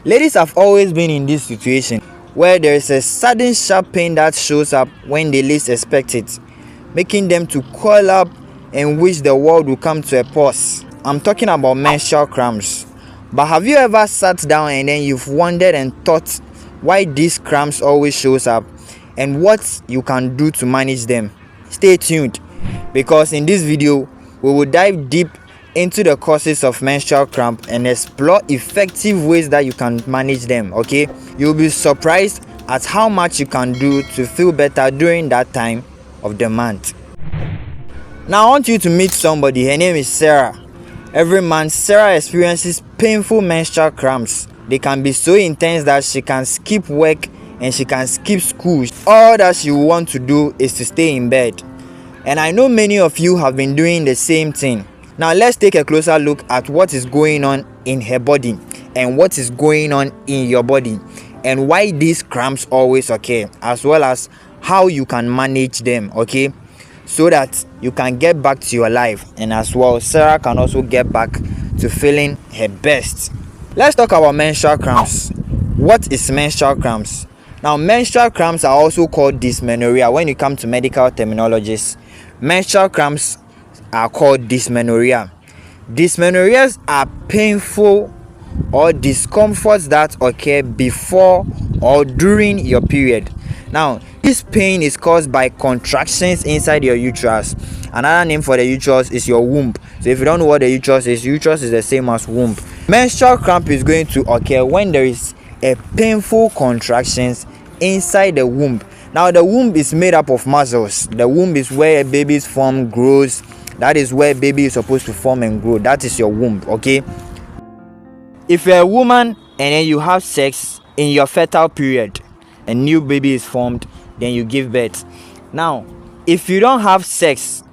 Ladies have always been in this situation where there is a sudden sharp pain that shows up when they least expect it, making them to curl up and wish the world would come to a pause. I'm talking about menstrual cramps. But have you ever sat down and then you've wondered and thought why these cramps always shows up and what you can do to manage them? Stay tuned, because in this video we will dive deep into the causes of menstrual cramp and explore effective ways that you can manage them. Okay, you'll be surprised at how much you can do to feel better during that time of the month. Now I want you to meet somebody. Her name is Sarah. Every month Sarah experiences painful menstrual cramps. They can be so intense that she can skip work and she can skip school. All that she want to do is to stay in bed. And I know many of you have been doing the same thing. Now let's take a closer look at what is going on in her body and what is going on in your body and why these cramps always occur, as well as how you can manage them, okay, so that you can get back to your life, and as well Sarah can also get back to feeling her best. Let's talk about menstrual cramps. What is menstrual cramps? Now menstrual cramps are also called dysmenorrhea. When you come to medical terminologies, menstrual cramps are called dysmenorrhea. Dysmenorrheas are painful or discomforts that occur before or during your period. Now this pain is caused by contractions inside your uterus. Another name for the uterus is your womb. So if you don't know what the uterus is the same as womb. Menstrual cramp is going to occur when there is a painful contractions inside the womb. Now the womb is made up of muscles. The womb is where a baby's form grows. That is where baby is supposed to form and grow. That is your womb, okay? If you're a woman and then you have sex in your fertile period, a new baby is formed, then you give birth. Now if you don't have sex,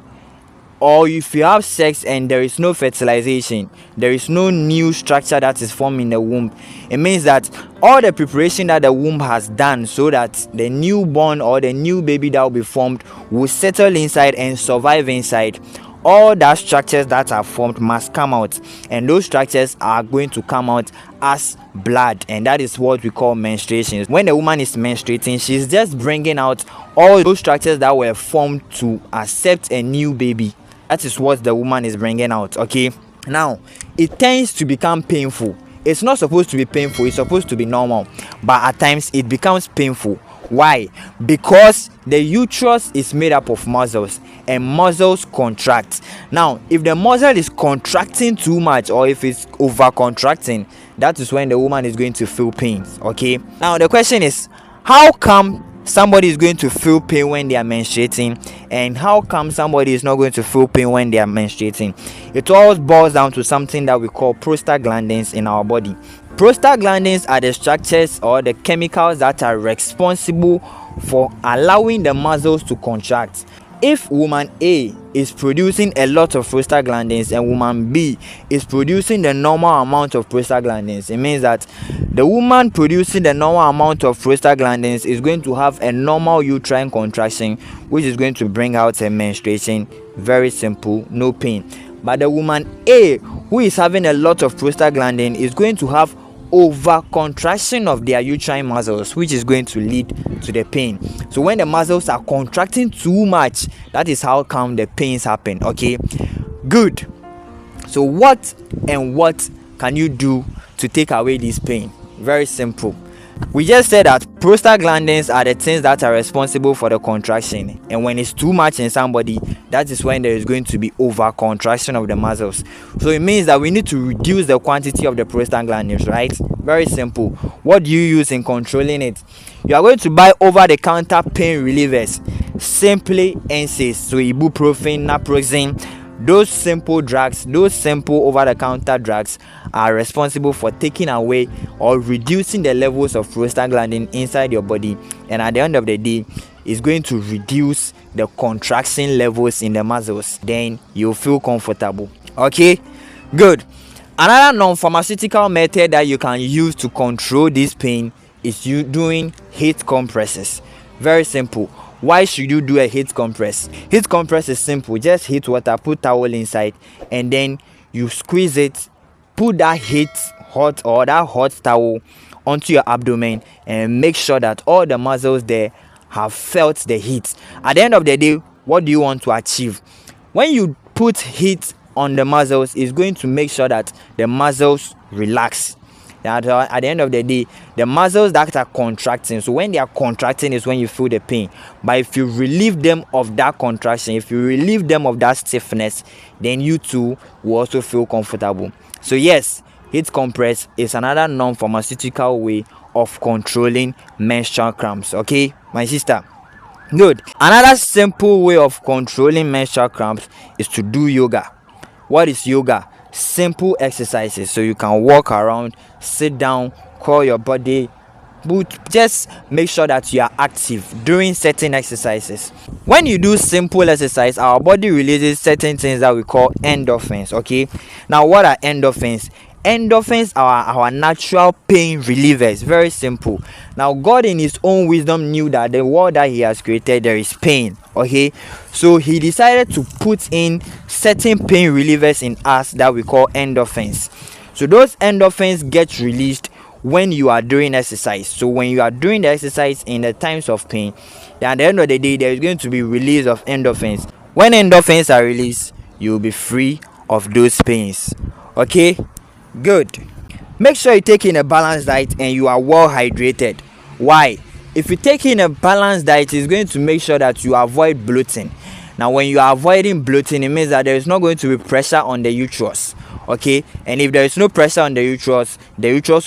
or if you have sex and there is no fertilization, there is no new structure that is formed in the womb, it means that all the preparation that the womb has done so that the newborn or the new baby that will be formed will settle inside and survive inside, all that structures that are formed must come out, and those structures are going to come out as blood, and that is what we call menstruation. When a woman is menstruating, she's just bringing out all those structures that were formed to accept a new baby. That is what the woman is bringing out, okay? Now it tends to become painful. It's not supposed to be painful, it's supposed to be normal, but at times it becomes painful. Why? Because the uterus is made up of muscles and muscles contract. Now if the muscle is contracting too much, or if it's over contracting, that is when the woman is going to feel pains, okay? Now the question is, how come somebody is going to feel pain when they are menstruating, and how come somebody is not going to feel pain when they are menstruating? It always boils down to something that we call prostaglandins in our body. Prostaglandins are the structures or the chemicals that are responsible for allowing the muscles to contract. If woman A is producing a lot of prostaglandins and woman B is producing the normal amount of prostaglandins, it means that the woman producing the normal amount of prostaglandins is going to have a normal uterine contraction, which is going to bring out a menstruation. Very simple, no pain. But the woman A who is having a lot of prostaglandin is going to have over contraction of their uterine muscles, which is going to lead to the pain. So when the muscles are contracting too much, that is how come the pains happen, okay? Good. So what can you do to take away this pain? Very simple. We just said that prostaglandins are the things that are responsible for the contraction, and when it's too much in somebody, that is when there is going to be over contraction of the muscles. So it means that we need to reduce the quantity of the prostaglandins, right? Very simple. What do you use in controlling it? You are going to buy over-the-counter pain relievers. Simply NSAIDs, so ibuprofen, naproxen. Those simple drugs, those simple over-the-counter drugs are responsible for taking away or reducing the levels of prostaglandin inside your body, and at the end of the day is going to reduce the contraction levels in the muscles. Then you'll feel comfortable, okay? Good. Another non-pharmaceutical method that you can use to control this pain is you doing heat compresses. Very simple. Why should you do a heat compress? Heat compress is simple. Just heat water, put towel inside, and then you squeeze it, put that heat hot or that hot towel onto your abdomen and make sure that all the muscles there have felt the heat. At the end of the day, what do you want to achieve? When you put heat on the muscles, it's going to make sure that the muscles relax. At the end of the day, the muscles that are contracting, so when they are contracting is when you feel the pain. But if you relieve them of that contraction, if you relieve them of that stiffness, then you too will also feel comfortable. So yes, heat compress is another non-pharmaceutical way of controlling menstrual cramps. Okay, my sister. Good. Another simple way of controlling menstrual cramps is to do yoga. What is yoga? Simple exercises, so you can walk around, sit down, curl your body, but just make sure that you are active during certain exercises. When you do simple exercise, our body releases certain things that we call endorphins. Okay, now what are endorphins? Endorphins are our natural pain relievers. Very simple. Now God in his own wisdom knew that the world that he has created, there is pain. Okay, so he decided to put in certain pain relievers in us that we call endorphins. So those endorphins get released when you are doing exercise. So when you are doing the exercise in the times of pain, then at the end of the day, there is going to be release of endorphins. When endorphins are released, you will be free of those pains. Okay, good. Make sure you take in a balanced diet and you are well hydrated. Why? If you take in a balanced diet, it's going to make sure that you avoid bloating. Now when you are avoiding bloating, it means that there is not going to be pressure on the uterus. Okay, and if there is no pressure on the uterus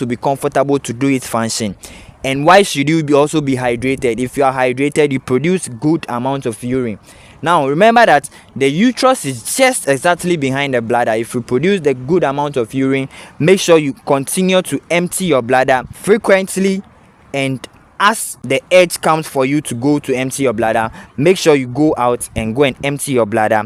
will be comfortable to do its function. And why should you also be hydrated? If you are hydrated, you produce good amount of urine. Now remember that the uterus is just exactly behind the bladder. If you produce the good amount of urine, make sure you continue to empty your bladder frequently, and as the urge comes for you to go to empty your bladder, make sure you go out and go and empty your bladder.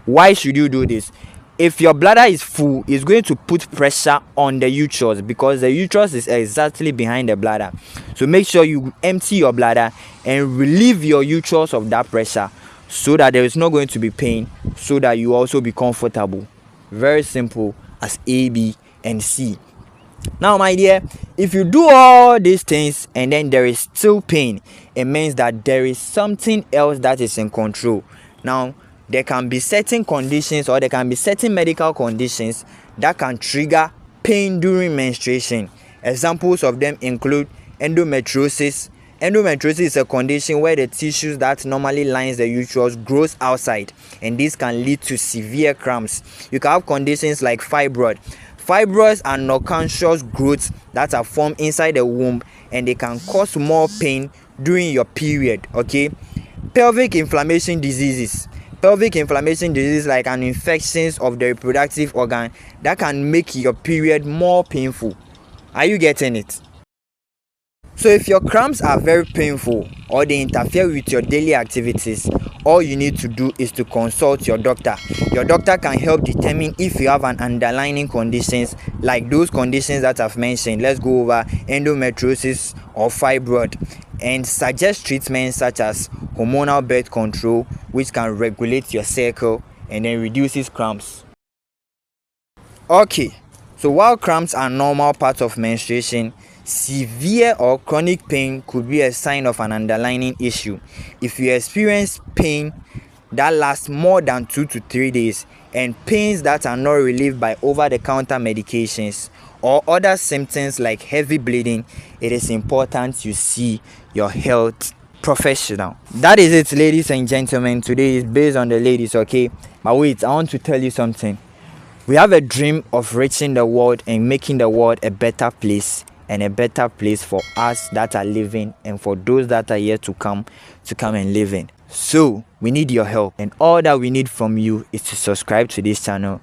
Why should you do this? If your bladder is full, it's going to put pressure on the uterus because the uterus is exactly behind the bladder. So make sure you empty your bladder and relieve your uterus of that pressure, so that there is not going to be pain, so that you also be comfortable. Very simple as A, B, and C. Now my dear, if you do all these things and then there is still pain, it means that there is something else that is in control. Now there can be certain conditions, or there can be certain medical conditions that can trigger pain during menstruation. Examples of them include endometriosis. Endometriosis is a condition where the tissues that normally lines the uterus grows outside, and this can lead to severe cramps. You can have conditions like fibroid. Fibroids are non-cancerous growths that are formed inside the womb, and they can cause more pain during your period. Okay, pelvic inflammation diseases. Pelvic inflammation disease, like an infection of the reproductive organ, that can make your period more painful. Are you getting it? So if your cramps are very painful or they interfere with your daily activities, all you need to do is to consult your doctor. Your doctor can help determine if you have an underlying conditions like those conditions that I've mentioned. Let's go over endometriosis or fibroid, and suggest treatments such as hormonal birth control, which can regulate your cycle and then reduces cramps. Okay, so while cramps are normal part of menstruation, severe or chronic pain could be a sign of an underlying issue. If you experience pain that lasts more than 2 to 3 days, and pains that are not relieved by over-the-counter medications, or other symptoms like heavy bleeding, it is important you see your health professional. That is it, ladies and gentlemen. Today is based on the ladies, okay? But wait, I want to tell you something. We have a dream of reaching the world and making the world a better place, and a better place for us that are living and for those that are yet to come and live in. So we need your help, and all that we need from you is to subscribe to this channel,